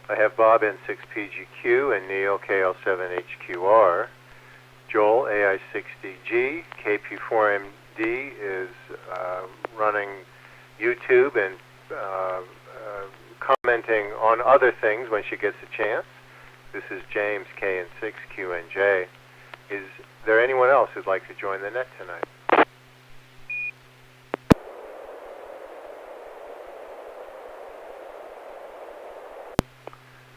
I have Bob N6PGQ and Neil KL7HQR. Joel AI60G. KP4MD is running YouTube and commenting on other things when she gets a chance. This is James KN6QNJ. Is there anyone else who'd like to join the net tonight?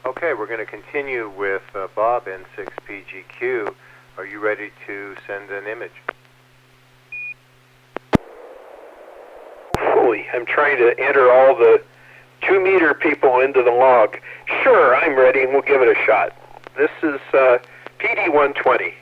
Okay, we're going to continue with Bob N6PGQ. Are you ready to send an image? Holy, I'm trying to enter all the 2-meter people into the log. Sure, I'm ready, and we'll give it a shot. This is PD-120.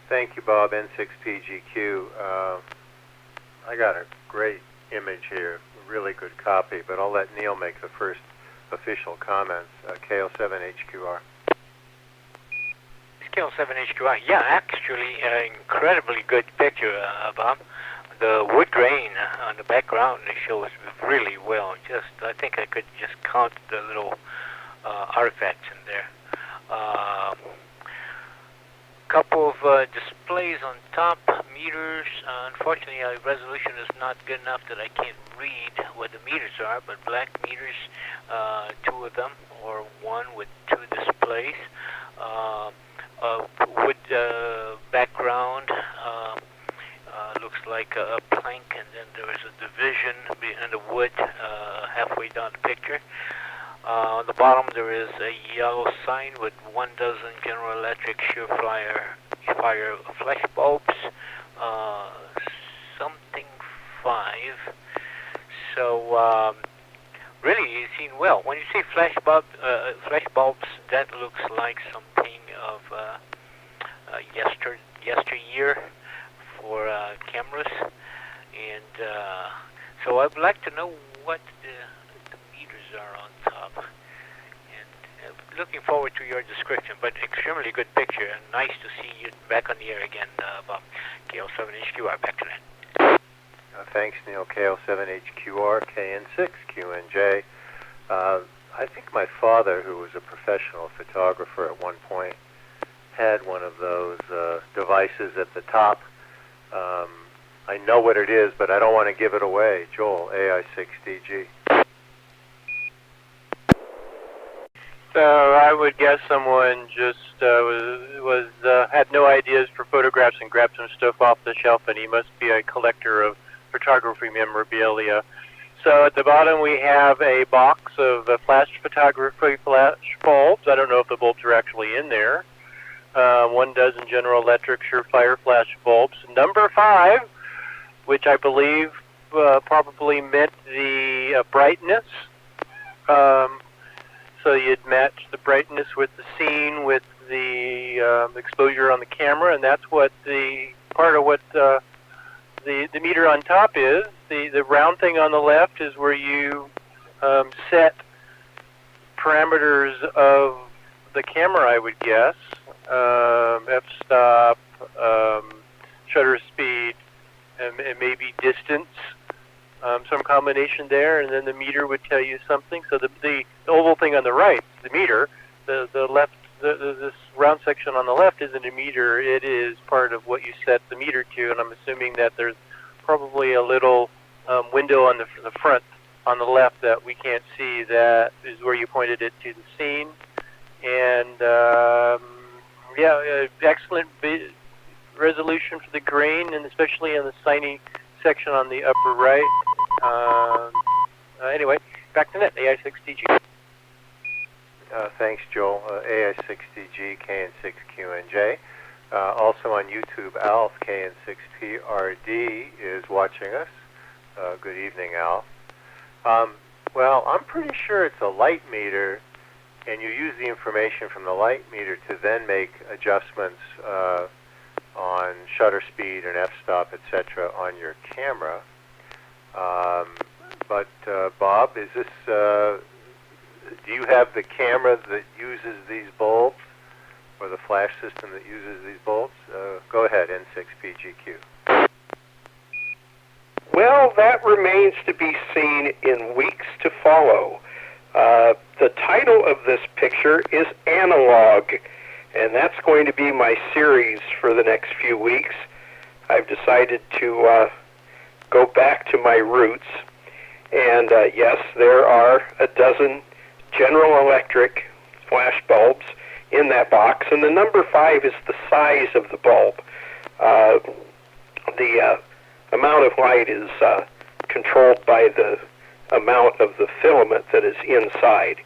Thank you, Bob N6PGQ. I got a great image here, a really good copy, but I'll let Neil make the first official comments. KL7HQR. KL7HQR, yeah, actually, incredibly good picture, Bob. The wood grain on the background shows really well. I think I could just count the little artifacts in there. Couple of displays on top, meters. Unfortunately, resolution is not good enough that I can't read what the meters are, but black meters, 2 of them, or 1 with 2 displays. Wood background, looks like a plank, and then there is a division in the wood halfway down the picture. On the bottom there is a yellow sign with 1 dozen General Electric Surefire flash bulbs, something 5. So really it's seen well. When you say flash bulbs, that looks like something of yesteryear for cameras, and so I'd like to know what the meters are on top, and looking forward to your description. But extremely good picture, and nice to see you back on the air again, Bob. KL7HQR, back to that. Thanks, Neil. KL7HQR, KN6QNJ. I think my father, who was a professional photographer at one point, had one of those devices at the top. I know what it is, but I don't want to give it away. Joel, AI6DG. I would guess someone just had no ideas for photographs and grabbed some stuff off the shelf, and he must be a collector of photography memorabilia. So at the bottom we have a box of flash photography flash bulbs. I don't know if the bulbs are actually in there. 1 dozen General Electric Surefire flash bulbs. Number 5, which I believe probably meant the brightness. So you'd match the brightness with the scene with the exposure on the camera, and that's what the part of what the meter on top is. The round thing on the left is where you set parameters of the camera, I would guess. F-stop, shutter speed, and maybe distance. Some combination there, and then the meter would tell you something. So the oval thing on the right, the meter, the left, this round section on the left isn't a meter. It is part of what you set the meter to, and I'm assuming that there's probably a little window on the front on the left that we can't see. That is where you pointed it to the scene. And excellent resolution for the grain, and especially in the shiny section on the upper right. Anyway, back to net, AI6DG. Thanks, Joel. AI6DG, KN6QNJ. Also on YouTube, Alf, KN6PRD, is watching us. Good evening, Alf. Well, I'm pretty sure it's a light meter, and you use the information from the light meter to then make adjustments on shutter speed and f-stop, etc. on your camera. But Bob, is this? Do you have the camera that uses these bulbs, or the flash system that uses these bulbs? Go ahead, N6PGQ. Well, that remains to be seen in weeks to follow. The title of this picture is Analog, and that's going to be my series for the next few weeks. I've decided to go back to my roots, and yes, there are a dozen General Electric flash bulbs in that box, and the number 5 is the size of the bulb. The amount of light is controlled by the amount of the filament that is inside.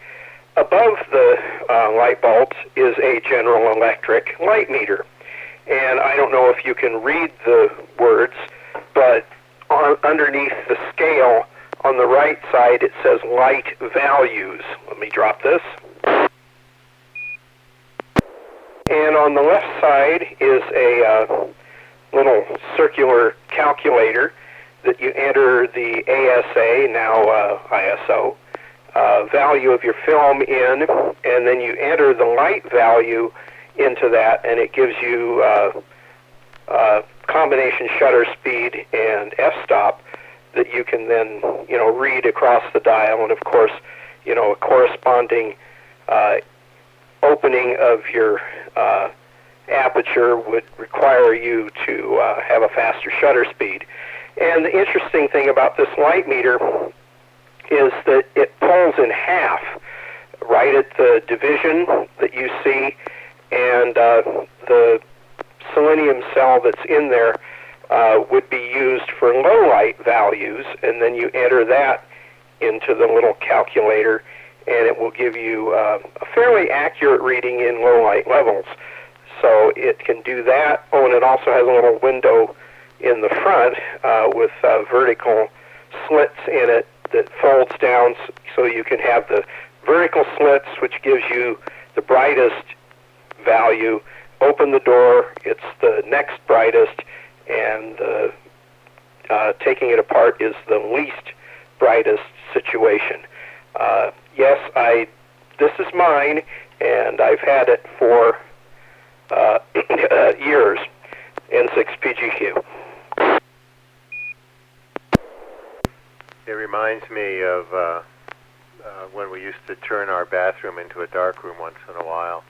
Above the light bulbs is a General Electric light meter, and I don't know if you can read the words, but underneath the scale on the right side it says light values. Let me drop this. And on the left side is a little circular calculator that you enter the ASA, now ISO, value of your film in, and then you enter the light value into that, and it gives you combination shutter speed and f-stop that you can then, read across the dial, and of course, a corresponding opening of your aperture would require you to have a faster shutter speed. And the interesting thing about this light meter is that it pulls in half right at the division that you see, and the selenium cell that's in there would be used for low light values, and then you enter that into the little calculator, and it will give you a fairly accurate reading in low light levels. So it can do that. Oh, and it also has a little window in the front with vertical slits in it that folds down so you can have the vertical slits, which gives you the brightest value. Open the door, it's the next brightest, and taking it apart is the least brightest situation. Yes, this is mine, and I've had it for years. N6PGQ. It reminds me of when we used to turn our bathroom into a dark room once in a while.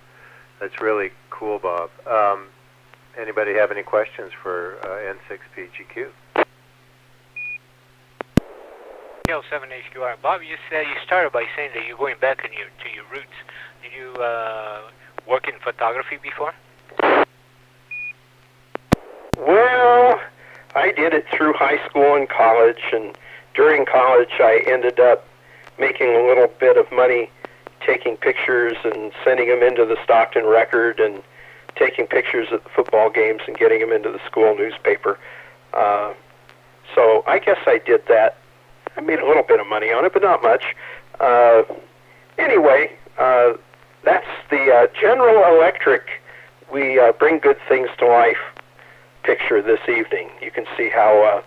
That's really cool, Bob. Anybody have any questions for N6PGQ? L7HQR. Bob, you started by saying that you're going back to your roots. Did you work in photography before? Well, I did it through high school and college, and during college I ended up making a little bit of money taking pictures and sending them into the Stockton Record and taking pictures at the football games and getting them into the school newspaper. So I guess I did that. I made a little bit of money on it, but not much. Anyway, that's the General Electric We Bring Good Things to Life picture this evening. You can see how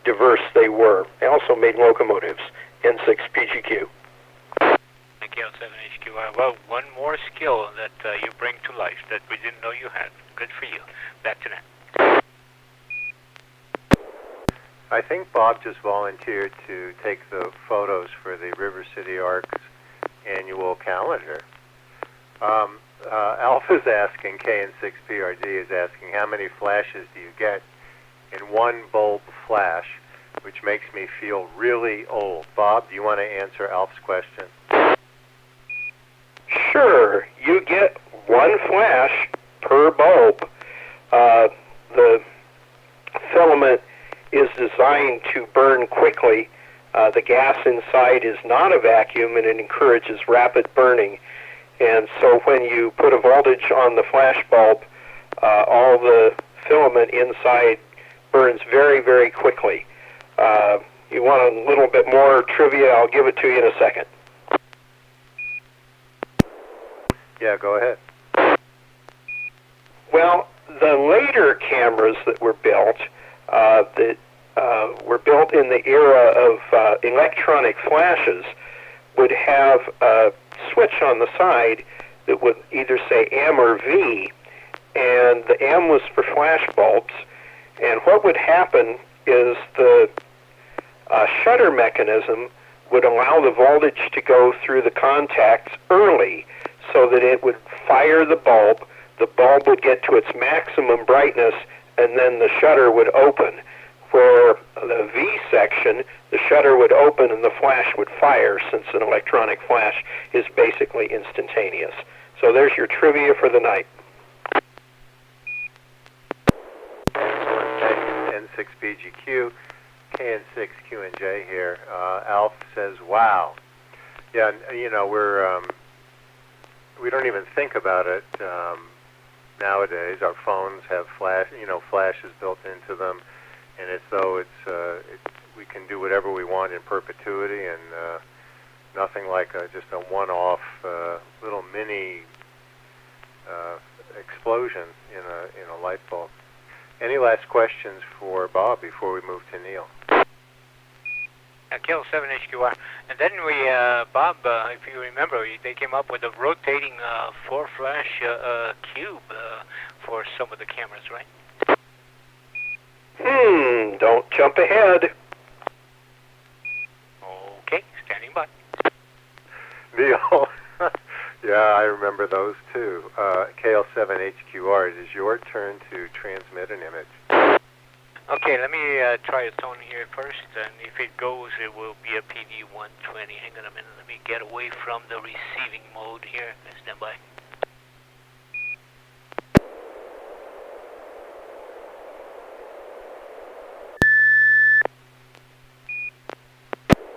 diverse they were. They also made locomotives, N6 PGQ. K07HQR. Well, one more skill that you bring to life that we didn't know you had. Good for you. Back to that. I think Bob just volunteered to take the photos for the River City Arc's annual calendar. Alpha's asking, KN6PRD is asking, how many flashes do you get in one bulb flash, which makes me feel really old. Bob, do you want to answer Alf's question? Sure. You get one flash per bulb. The filament is designed to burn quickly. The gas inside is not a vacuum, and it encourages rapid burning. And so when you put a voltage on the flash bulb, all the filament inside burns very, very quickly. You want a little bit more trivia? I'll give it to you in a second. Yeah, go ahead. Well, the later cameras that were built in the era of electronic flashes would have a switch on the side that would either say M or V, and the M was for flash bulbs. And what would happen is the shutter mechanism would allow the voltage to go through the contacts early so that it would fire the bulb would get to its maximum brightness, and then the shutter would open. Where the V section, the shutter would open and the flash would fire, since an electronic flash is basically instantaneous. So there's your trivia for the night. N6BGQ, KN6QNJ here. Alf says, wow. Yeah, you know, we don't even think about it nowadays. Our phones have flashes built into them, and it's though we can do whatever we want in perpetuity, and nothing like just a one-off little mini explosion in a light bulb. Any last questions for Bob before we move to Neil? KL7HQR. And then Bob, if you remember, they came up with a rotating 4-flash cube for some of the cameras, right? Don't jump ahead. Okay, standing by. Neil, yeah, I remember those too. KL7HQR, it is your turn to transmit an image. Okay, let me try a tone here first, and if it goes, it will be a PD-120. Hang on a minute, let me get away from the receiving mode here. Stand by.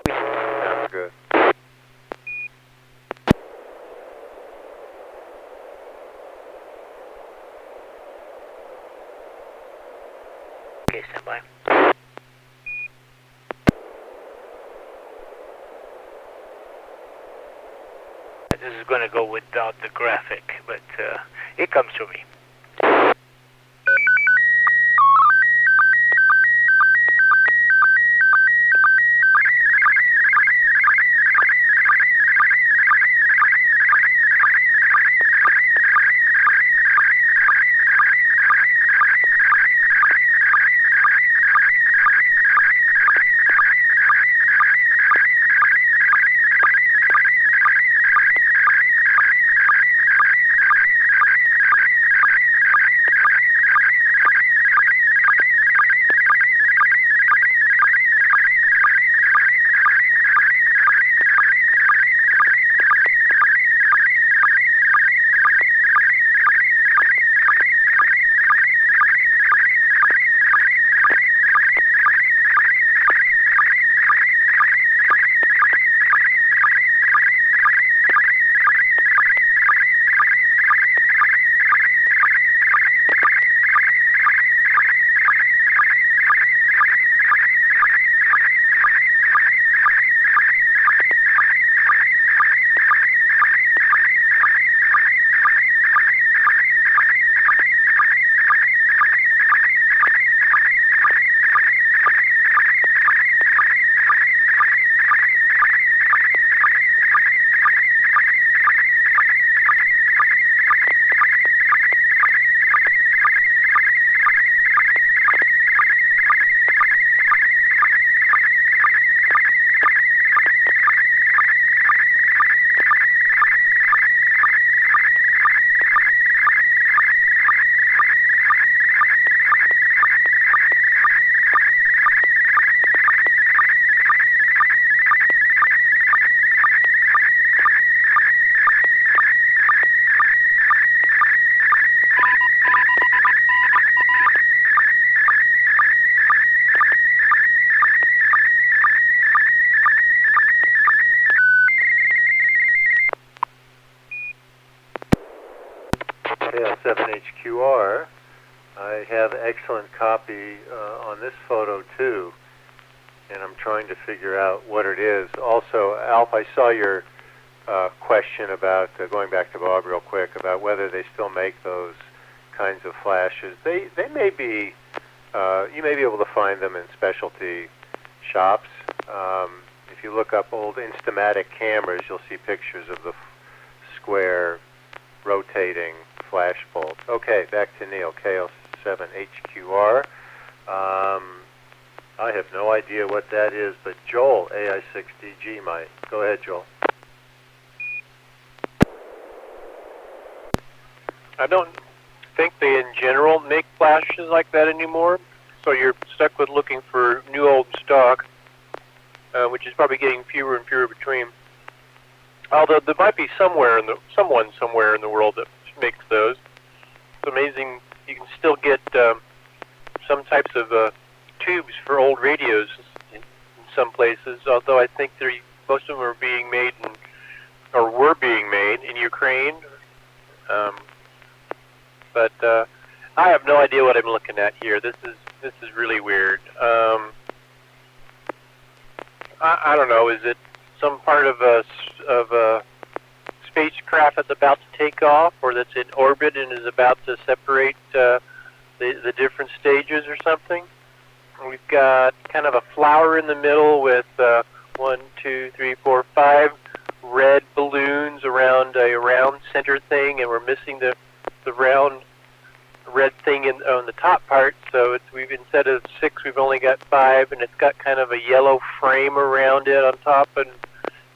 Sounds good. Okay, stand by. This is going to go without the graphic, but it comes to me. KL7HQR. I have excellent copy on this photo too, and I'm trying to figure out what it is. Also, Alf, I saw your question about, going back to Bob real quick, about whether they still make those kinds of flashes. They may be, you may be able to find them in specialty shops. If you look up old Instamatic cameras, you'll see pictures of the square rotating flash bulbs. Okay, back to Neil, KL7HQR. I have no idea what that is, but Joel, AI6DG might. Go ahead, Joel. I don't think they in general make flashes like that anymore, so you're stuck with looking for new old stock, which is probably getting fewer and fewer between. Although there might be someone somewhere in the world that makes those. It's amazing. You can still get some types of tubes for old radios in some places, although I think most of them are being made or were being made in Ukraine. But I have no idea what I'm looking at here. This is really weird. I don't know. Is it some part of a spacecraft that's about to take off, or that's in orbit and is about to separate the different stages or something? We've got kind of a flower in the middle with 1, 2, 3, 4, 5 red balloons around a round center thing, and we're missing the round red thing on the top part. So we've, instead of 6, we've only got 5, and it's got kind of a yellow frame around it on top and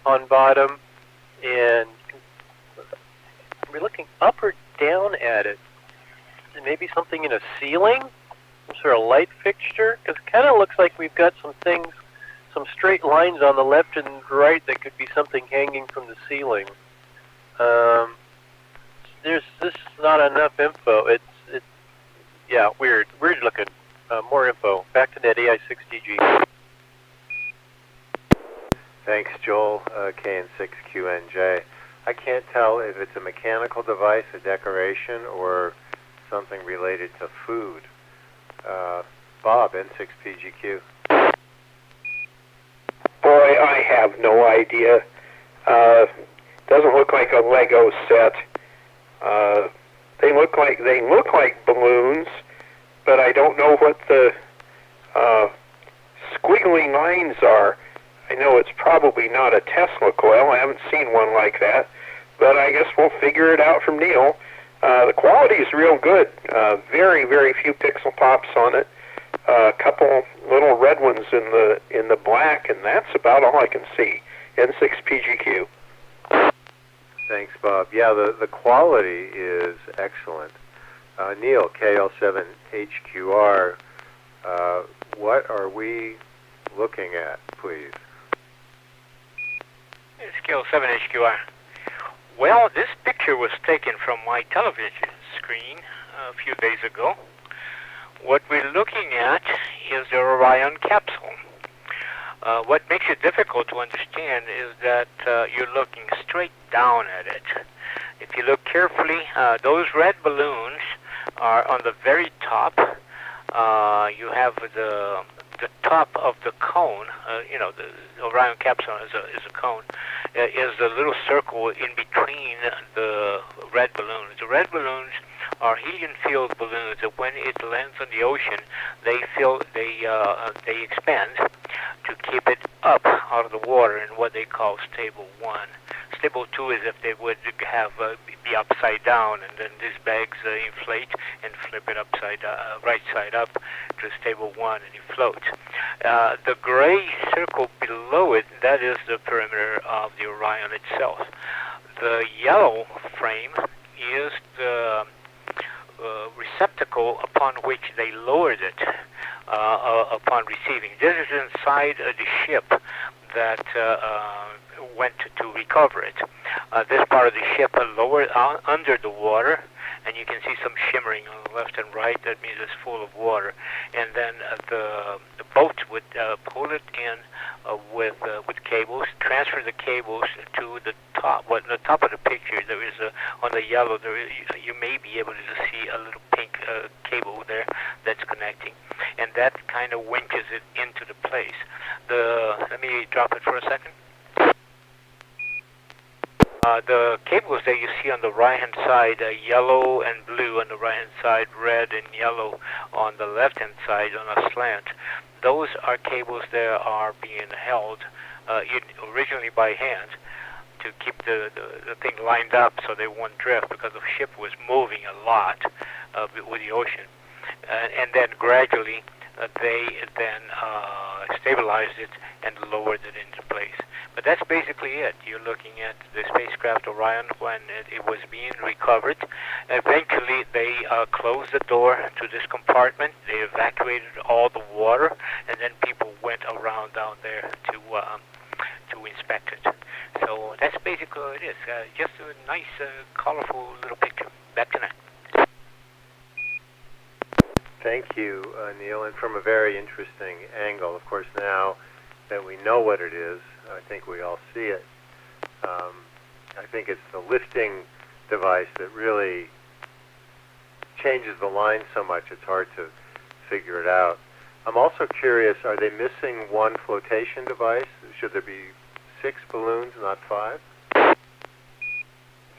on bottom. And we're looking up or down at it. Maybe something in a ceiling, some sort of light fixture, because it kind of looks like we've got some things, some straight lines on the left and right that could be something hanging from the ceiling. There's just not enough info. It's yeah, weird looking. More info. Back to that AI6DG. Thanks, Joel. KN6QNJ. I can't tell if it's a mechanical device, a decoration, or something related to food. Bob, N6PGQ. Boy, I have no idea. Doesn't look like a Lego set. They look like balloons, but I don't know what the squiggly lines are. I know it's probably not a Tesla coil. I haven't seen one like that, but I guess we'll figure it out from Neil. The quality is real good. Very, very few pixel pops on it. A couple little red ones in the black, and that's about all I can see. N6PGQ. Thanks, Bob. Yeah, the quality is excellent. Neil, KL7HQR, what are we looking at, please? Scale 7HQR. Well, this picture was taken from my television screen a few days ago. What we're looking at is the Orion capsule. What makes it difficult to understand is that you're looking straight down at it. If you look carefully, those red balloons are on the very top. You have the top of the cone. The Orion capsule is a cone. Is a little circle in between the red balloons. The red balloons are helium-filled balloons that, when it lands on the ocean, they expand to keep it up out of the water in what they call stable 1. Stable 2 is if they would have be upside down, and then these bags inflate and flip it right side up to stable 1, and it floats. The gray circle below it, that is the perimeter of the Orion itself. The yellow frame is the receptacle upon which they lowered it upon receiving. This is inside the ship that went to recover it. This part of the ship lowered under the water, and you can see some shimmering on the left and right. That means it's full of water. And then the boat would pull it in with cables, transfer the cables to the top. Well, the top of the picture, there is on the yellow. You may be able to see a little pink cable there that's connecting, and that kind of winches it into the place. Let me drop it for a second. The cables that you see on the right-hand side, yellow and blue on the right-hand side, red and yellow on the left-hand side on a slant, those are cables that are being held originally by hand to keep the thing lined up so they won't drift, because the ship was moving a lot with the ocean. And then gradually they then stabilized it and lowered it into place. But that's basically it. You're looking at the spacecraft Orion when it was being recovered. Eventually, they closed the door to this compartment. They evacuated all the water, and then people went around down there to inspect it. So that's basically what it is. Just a nice, colorful little picture. Back to Net. Thank you, Neil, and from a very interesting angle. Of course, now that we know what it is, I think we all see it. I think it's the lifting device that really changes the line so much it's hard to figure it out. I'm also curious, are they missing one flotation device? Should there be 6 balloons, not 5?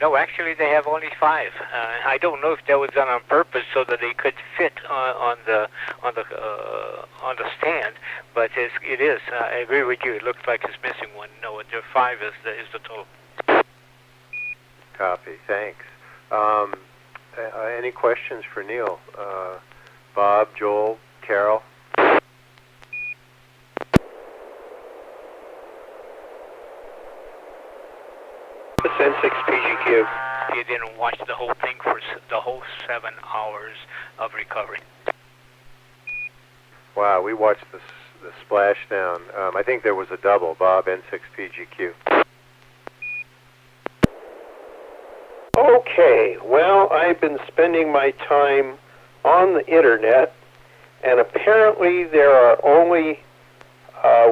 No, actually, they have only 5. I don't know if that was done on purpose so that they could fit on the stand, but it is. I agree with you. It looks like it's missing one. No, there 5 is the total. Copy. Thanks. Any questions for Neil? Bob, Joel, Carol? N6PGQ. You didn't watch the whole thing for the whole 7 hours of recovery. Wow, we watched the splashdown. I think there was a double, Bob, N6PGQ. Okay, well, I've been spending my time on the internet, and apparently there are only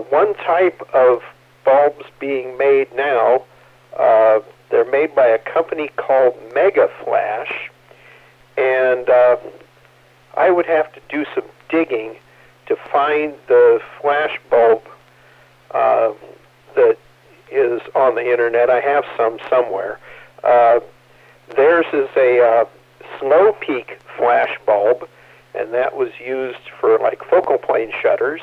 one type of bulbs being made now. They're made by a company called Mega Flash, and I would have to do some digging to find the flash bulb that is on the internet. I have some somewhere. Theirs is a slow peak flash bulb, and that was used for like focal plane shutters.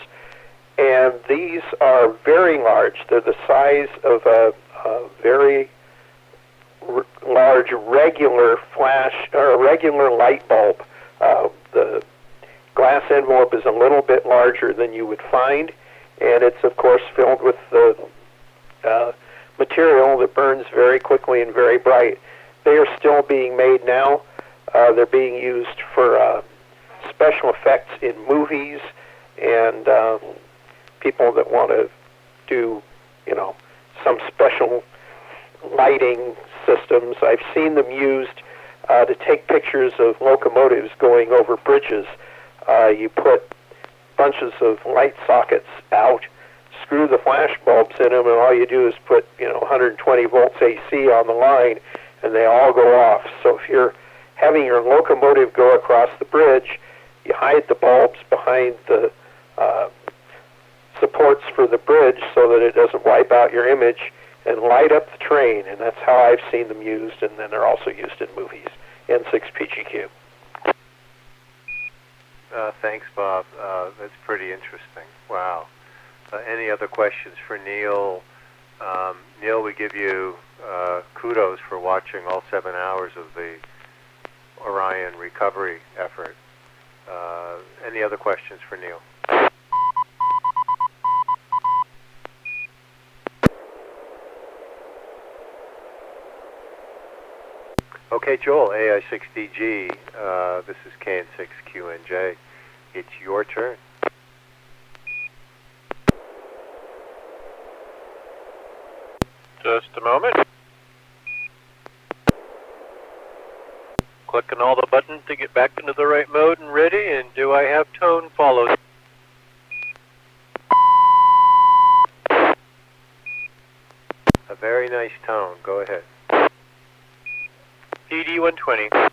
And these are very large. They're the size of a very large regular flash or a regular light bulb. The glass envelope is a little bit larger than you would find, and it's of course filled with the material that burns very quickly and very bright. They are still being made now. They're being used for special effects in movies and people that want to do, some special lighting systems. I've seen them used to take pictures of locomotives going over bridges. You put bunches of light sockets out, screw the flash bulbs in them, and all you do is put 120 volts AC on the line, and they all go off. So if you're having your locomotive go across the bridge, you hide the bulbs behind the supports for the bridge so that it doesn't wipe out your image, and light up the train. And that's how I've seen them used, and then they're also used in movies. N6PGQ. Thanks, Bob. That's pretty interesting. Wow. Any other questions for Neil? Neil, we give you kudos for watching all 7 hours of the Orion recovery effort. Any other questions for Neil? Okay, Joel, AI6DG, this is KN6QNJ. It's your turn. Just a moment. Clicking all the buttons to get back into the right mode and ready, and do I have tone follow? A very nice tone. Go ahead. PD 120.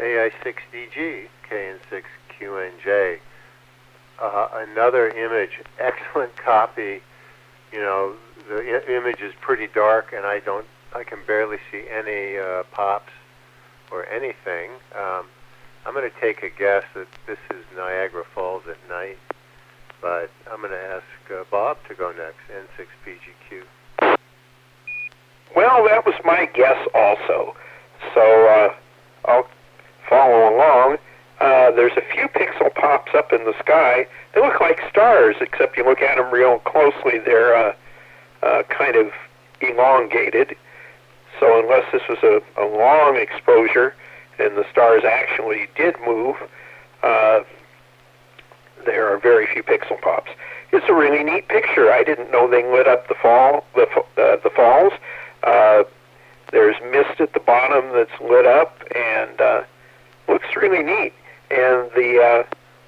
AI6DG, KN6QNJ. Another image, excellent copy. You know, the image is pretty dark, and I can barely see any pops or anything. I'm going to take a guess that this is Niagara Falls at night, but I'm going to ask Bob to go next, N6PGQ. Well, that was my guess also. So I'll follow along. There's a few pixel pops up in the sky. They look like stars, except you look at them real closely, they're kind of elongated. So unless this was a long exposure and the stars actually did move, there are very few pixel pops. It's a really neat picture. I didn't know they lit up the falls. There's mist at the bottom that's lit up, and looks really neat. And the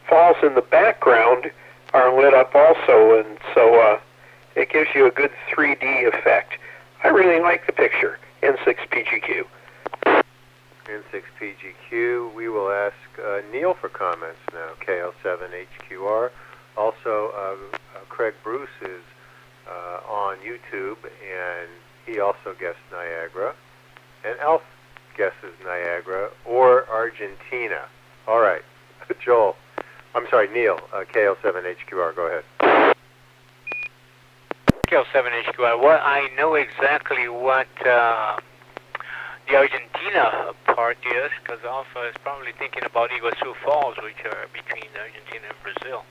falls in the background are lit up also, and so it gives you a good 3D effect. I really like the picture. N6PGQ. N6PGQ. We will ask Neil for comments now, KL7HQR. Also, Craig Bruce is on YouTube, and he also guessed Niagara. And Elf guesses Niagara or Argentina. All right. Joel. I'm sorry, Neil, KL7HQR. Go ahead. KL7HQR. Well, I know exactly what the Argentina part is, because Alpha is probably thinking about Iguazu Falls, which are between Argentina and Brazil.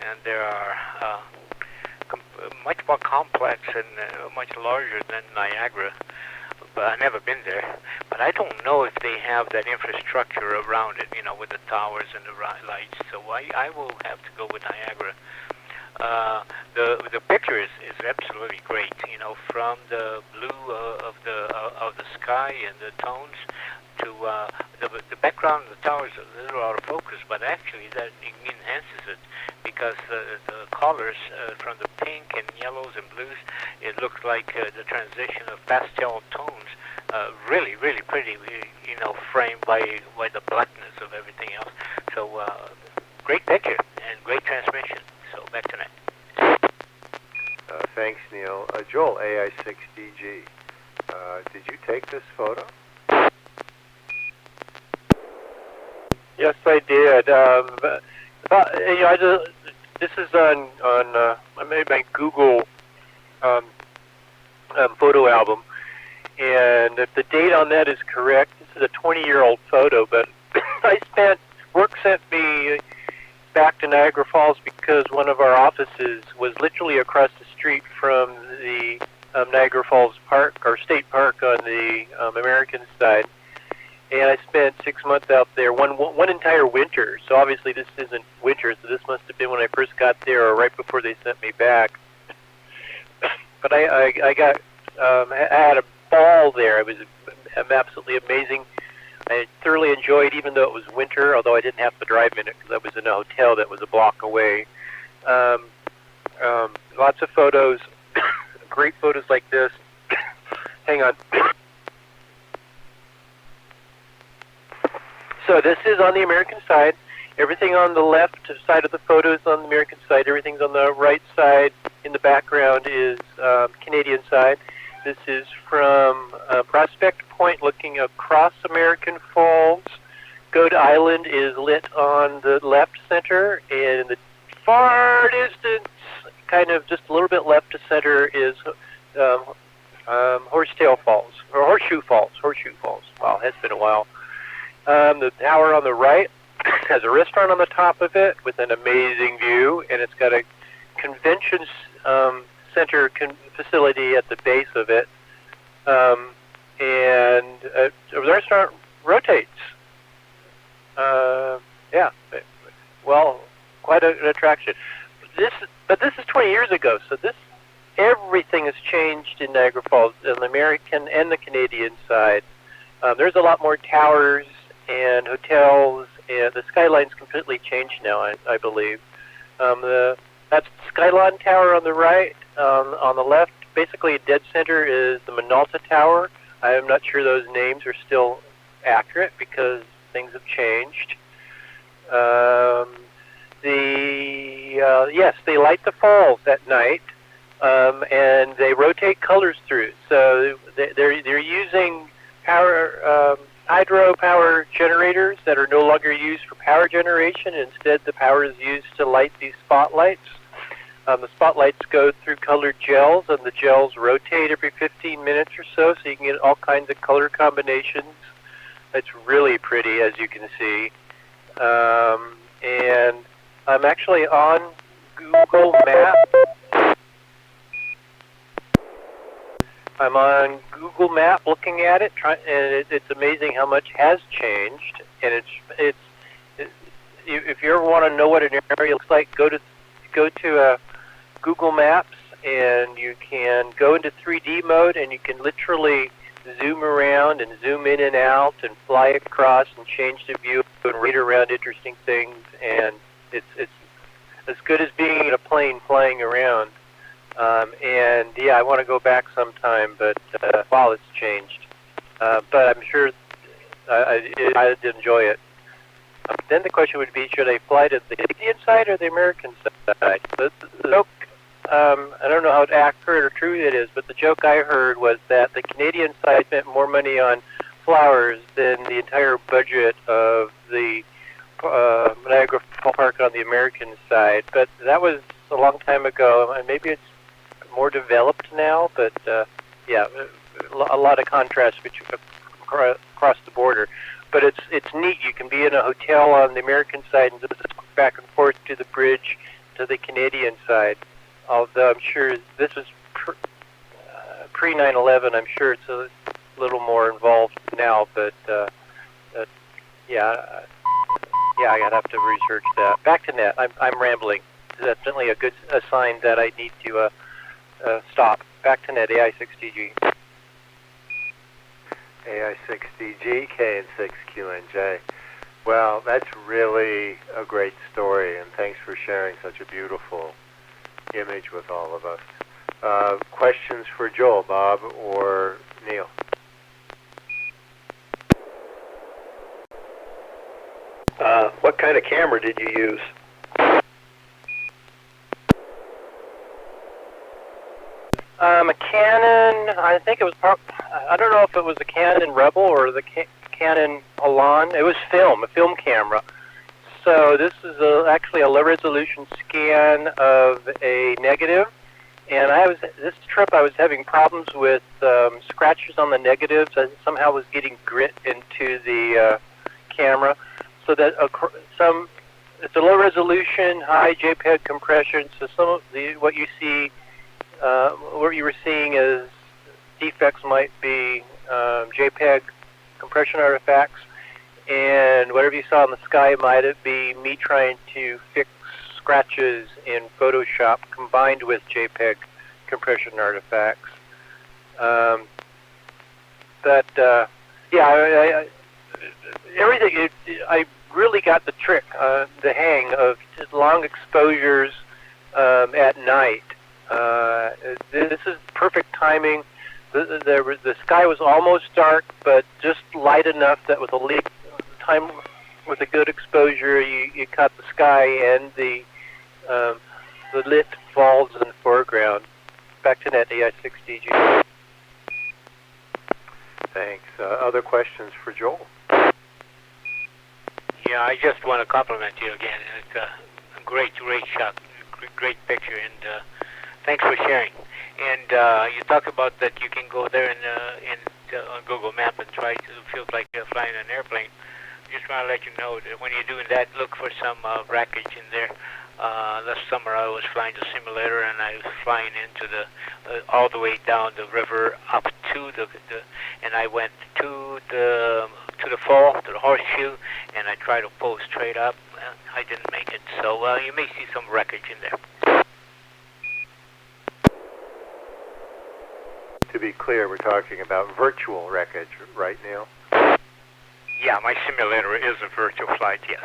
And they are much more complex and much larger than Niagara. But I've never been there. But I don't know if they have that infrastructure around it, you know, with the towers and the lights. So I will have to go with Niagara. The picture is absolutely great, you know, from the blue of the sky and the tones to the background of the towers is a little out of focus, but actually that enhances it, because the colors from the pink and yellows and blues, it looks like the transition of pastel tones, really, really pretty, you know, framed by the blackness of everything else. So great picture and great transmission. So back to that. Thanks, Neil. Joel, AI6DG, did you take this photo? Yes, I did. This is on I made my Google photo album, and if the date on that is correct, this is a 20-year-old photo. But work sent me back to Niagara Falls because one of our offices was literally across the street from the Niagara Falls Park, or State Park, on the American side. And I spent 6 months out there, one entire winter. So obviously this isn't winter, so this must have been when I first got there or right before they sent me back. But I had a ball there. It was absolutely amazing. I thoroughly enjoyed, even though it was winter, although I didn't have to drive in it because I was in a hotel that was a block away. Lots of photos, great photos like this. Hang on. So this is on the American side. Everything on the left side of the photo is on the American side. Everything's on the right side in the background is Canadian side. This is from Prospect Point looking across American Falls. Goat Island is lit on the left center, and in the far distance, kind of just a little bit left to center, is Horsetail Falls, or Horseshoe Falls. Wow, that's been a while. The tower on the right has a restaurant on the top of it with an amazing view, and it's got a convention center facility at the base of it, and the restaurant rotates. Well, quite an attraction. But this is 20 years ago, so everything has changed in Niagara Falls on the American and the Canadian side. There's a lot more towers and hotels, and the skyline's completely changed now, I believe. That's Skyline Tower on the right. On the left, basically dead center, is the Minolta Tower. I am not sure those names are still accurate because things have changed. Yes, they light the falls at night, and they rotate colors through. So they're using hydro power generators that are no longer used for power generation. Instead, the power is used to light these spotlights. The spotlights go through colored gels, and the gels rotate every 15 minutes or so you can get all kinds of color combinations. It's really pretty, as you can see. And I'm actually on Google Maps. I'm on Google Map looking at it, and it's amazing how much has changed. And if you ever want to know what an area looks like, go to Google Maps, and you can go into 3D mode, and you can literally zoom around and zoom in and out and fly across and change the view and read around interesting things. And it's as good as being in a plane flying around. And yeah, I want to go back sometime, but wow, it's changed. But I'm sure I did enjoy it. Then the question would be, should I fly to the Canadian side or the American side? The joke, I don't know how accurate or true it is, but the joke I heard was that the Canadian side spent more money on flowers than the entire budget of the Niagara Falls Park on the American side. But that was a long time ago, and maybe it's more developed now, but yeah, a lot of contrast across the border. But it's neat. You can be in a hotel on the American side and just back and forth to the bridge to the Canadian side. Although I'm sure this was pre 9/11, I'm sure it's a little more involved now. But yeah, I'd have to research that. Back to net. I'm rambling. That's definitely a sign that I need to stop. Back to net. AI6DG. AI6DG, KN6QNJ. Well, that's really a great story, and thanks for sharing such a beautiful image with all of us. Questions for Joel, Bob, or Neil? kind of camera did you use? A Canon, I think it was, I don't know if it was a Canon Rebel or the Canon Elan. It was a film camera. So this is actually a low-resolution scan of a negative. And this trip I was having problems with scratches on the negatives. I somehow was getting grit into the camera. So that it's a low-resolution, high JPEG compression. So some of what you see, what you were seeing as defects might be JPEG compression artifacts, and whatever you saw in the sky might be me trying to fix scratches in Photoshop combined with JPEG compression artifacts. Everything. I really got the trick, the hang of long exposures at night. This is perfect timing. The sky was almost dark, but just light enough that with a good exposure, you caught the sky and the lit falls in the foreground. Back to net AI6DG. Thanks. Other questions for Joel? Yeah, I just want to compliment you again. It's a great shot, great picture, and thanks for sharing. And you talk about that you can go there on Google Maps and try to feel like you're flying an airplane. Just want to let you know that when you're doing that, look for some wreckage in there. Last summer I was flying the simulator, and I was flying into all the way down the river up to and I went to the fall, to the horseshoe, and I tried to pull straight up. I didn't make it, so you may see some wreckage in there. To be clear, we're talking about virtual wreckage, right, Neil? Yeah, my simulator is a virtual flight, yes.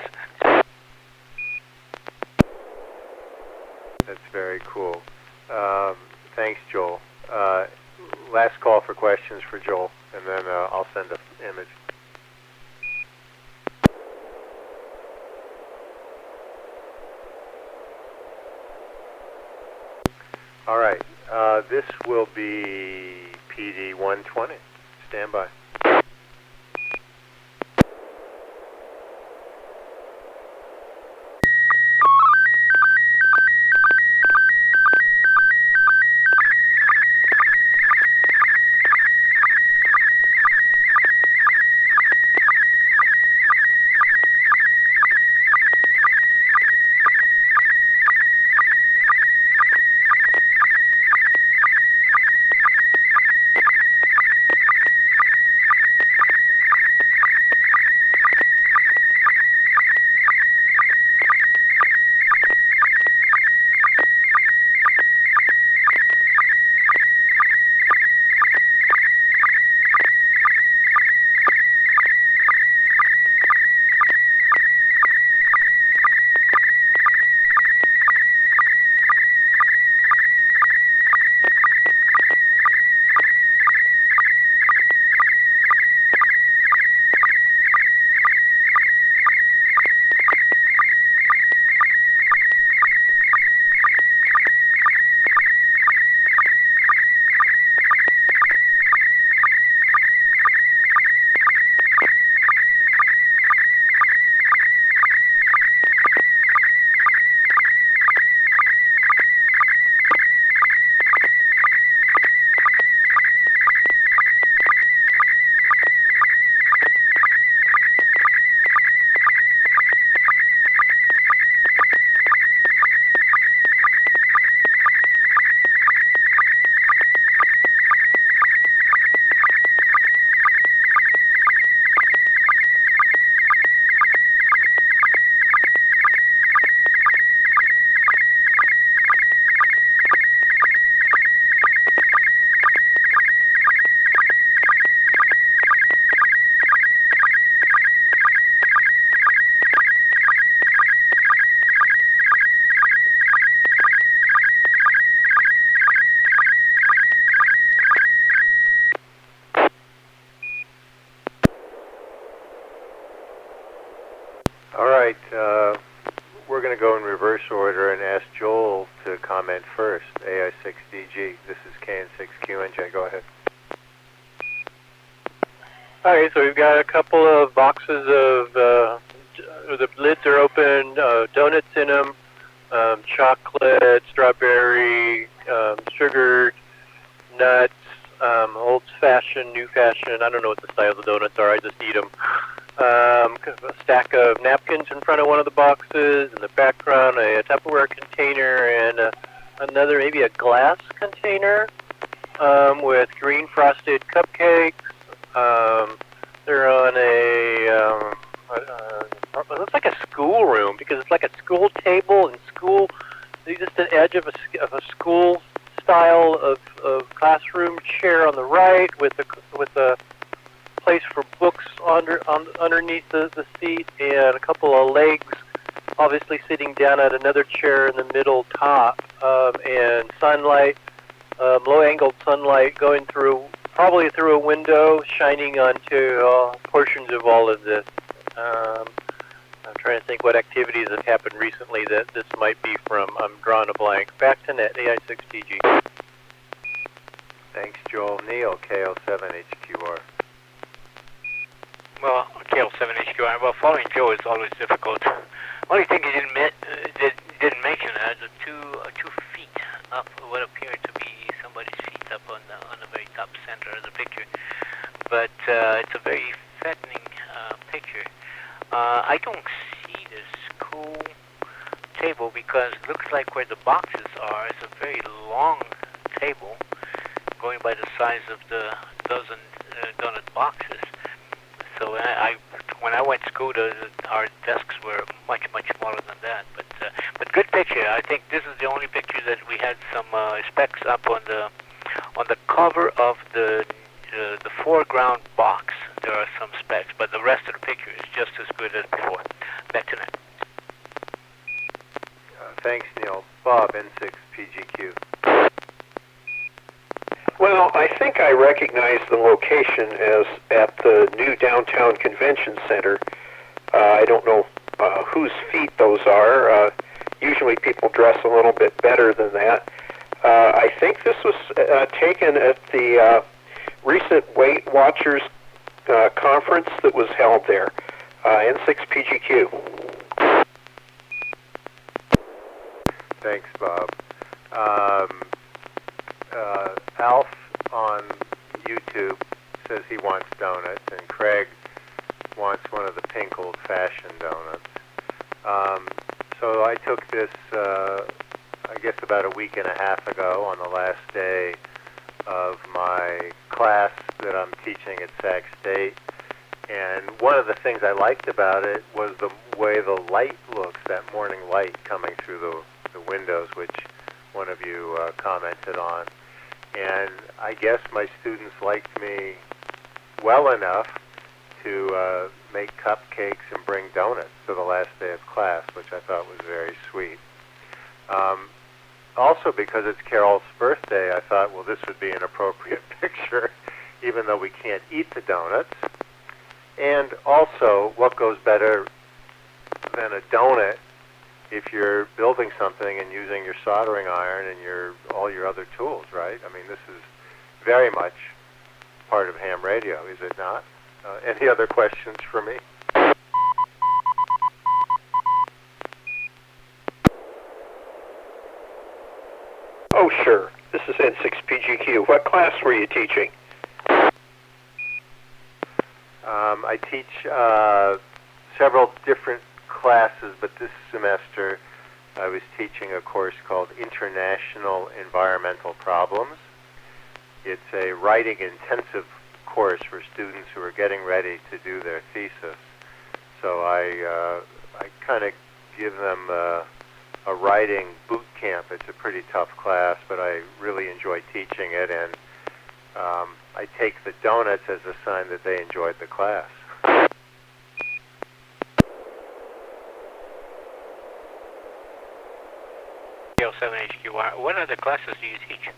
That's very cool. Thanks, Joel. Last call for questions for Joel, and then I'll send an image. All right. This will be PD 120. Stand by. right, we're going to go in reverse order and ask Joel to comment first. AI6DG, this is KN6QNJ, go ahead. Okay, so we've got a couple of boxes of, the lids are open, donuts in them, chocolate, strawberry, sugar, nuts, old-fashioned, new-fashioned. I don't know what the style of the donuts are. I just eat them. A stack of napkins in front of one of the boxes. In the background, a Tupperware container and another, maybe a glass container with green frosted cupcakes. They're on it looks like a school room because it's like a school table and school. Just an edge of a school style of classroom chair on the right with a place for books underneath the seat and a couple of legs obviously sitting down at another chair in the middle top, and sunlight, low-angled sunlight going probably through a window, shining onto portions of all of this. I'm trying to think what activities have happened recently that this might be from. I'm drawing a blank. Back to net, AI6DG. Thanks, Joel. Neil, KL7HQR. Well, KL7HQR. Well, following Joe is always difficult. Only thing he didn't mention the two feet up, what appeared to be somebody's feet up on the very top center of the picture. But it's a very fattening picture. I don't see the school table because it looks like where the boxes are is a very long table, going by the size of the dozen donut boxes. So when I went to school, our desks were much smaller than that. But good picture. I think this is the only picture that we had some specs up on the cover of the foreground box. There are some specs, but the rest of the picture is just as good as before. Back to that. Thanks, Neil. Bob, N6PGQ. Well, I think I recognize the location as at the new downtown convention center. I don't know whose feet those are. Usually people dress a little bit better than that. I think this was taken at the recent Weight Watchers conference that was held there. N6PGQ. Thanks, Bob. Alf on YouTube says he wants donuts, and Craig wants one of the pink old-fashioned donuts. So I took this, I guess about a week and a half ago on the last day of my class that I'm teaching at Sac State. And one of the things I liked about it was the way the light looks, that morning light coming through the windows, which one of you commented on. And I guess my students liked me well enough to make cupcakes and bring donuts to the last day of class, which I thought was very sweet. Also, because it's Carol's birthday, I thought, well, this would be an appropriate picture, even though we can't eat the donuts. And also, what goes better than a donut if you're building something and using your soldering iron and all your other tools, right? I mean, this is very much part of ham radio, is it not? Any other questions for me? Oh, sure. This is N6PGQ. What class were you teaching? I teach several different classes, but this semester I was teaching a course called International Environmental Problems. It's a writing-intensive course for students who are getting ready to do their thesis. So I kind of give them a writing boot camp. It's a pretty tough class, but I really enjoy teaching it, and I take the donuts as a sign that they enjoyed the class. KL7HQR. What other classes do you teach?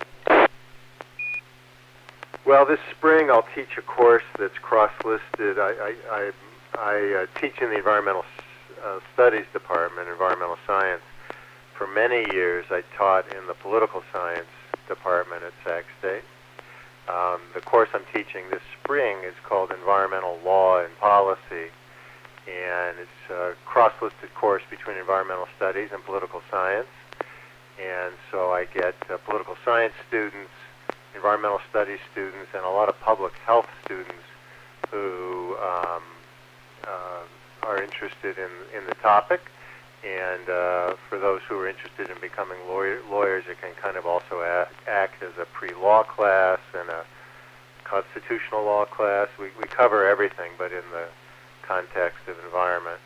Well, this spring I'll teach a course that's cross-listed. I teach in the environmental Studies department, environmental science. For many years, I taught in the political science department at Sac State. The course I'm teaching this spring is called Environmental Law and Policy, and it's a cross-listed course between environmental studies and political science. And so I get political science students, environmental studies students, and a lot of public health students who are interested in the topic. And for those who are interested in becoming lawyers, it can kind of also act as a pre-law class and a constitutional law class. We cover everything, but in the context of environment.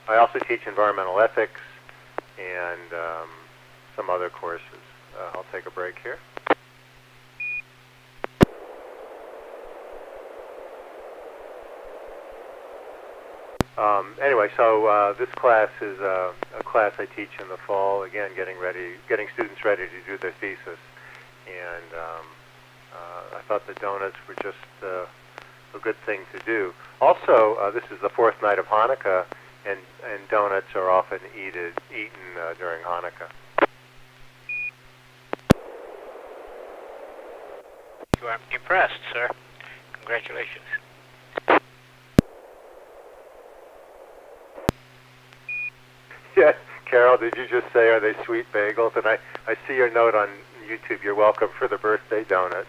I also teach environmental ethics and some other courses. I'll take a break here. Anyway, so this class is a class I teach in the fall. Again, getting students ready to do their thesis, and I thought the donuts were just a good thing to do. Also, this is the fourth night of Hanukkah, and donuts are often eaten during Hanukkah. You are impressed, sir. Congratulations. Yes, Carol, did you just say, are they sweet bagels? And I see your note on YouTube. You're welcome for the birthday donuts.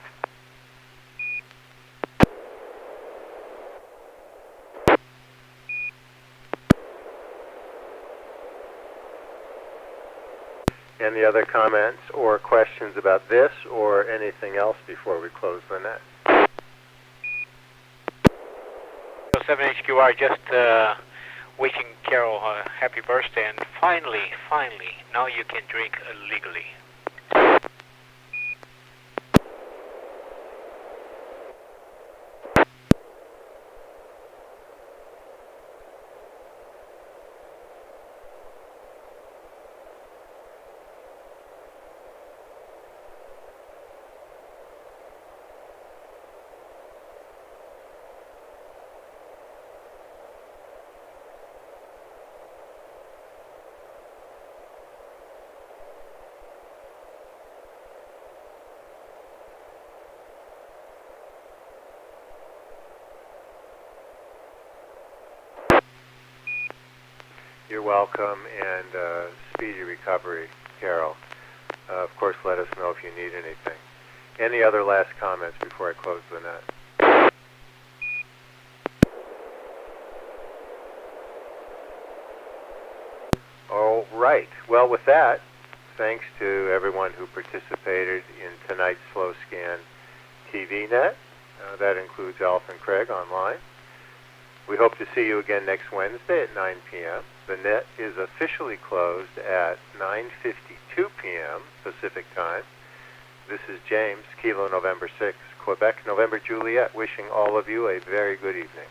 Any other comments or questions about this or anything else before we close the net? 7HQR, just wishing Carol a happy birthday, and finally, now you can drink legally. You're welcome, and speedy recovery, Carol. Of course, let us know if you need anything. Any other last comments before I close the net? All right. Well, with that, thanks to everyone who participated in tonight's Slow Scan TV net. That includes Alf and Craig online. We hope to see you again next Wednesday at 9 p.m. The net is officially closed at 9:52 p.m. Pacific Time. This is James, Kilo November 6, Quebec, November Juliet, wishing all of you a very good evening.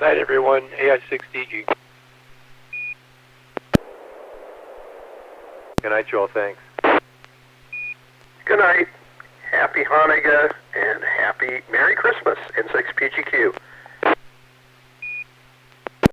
Night, everyone. AI6DG. Good night, Joel. Thanks. Good night. Happy Hanukkah, and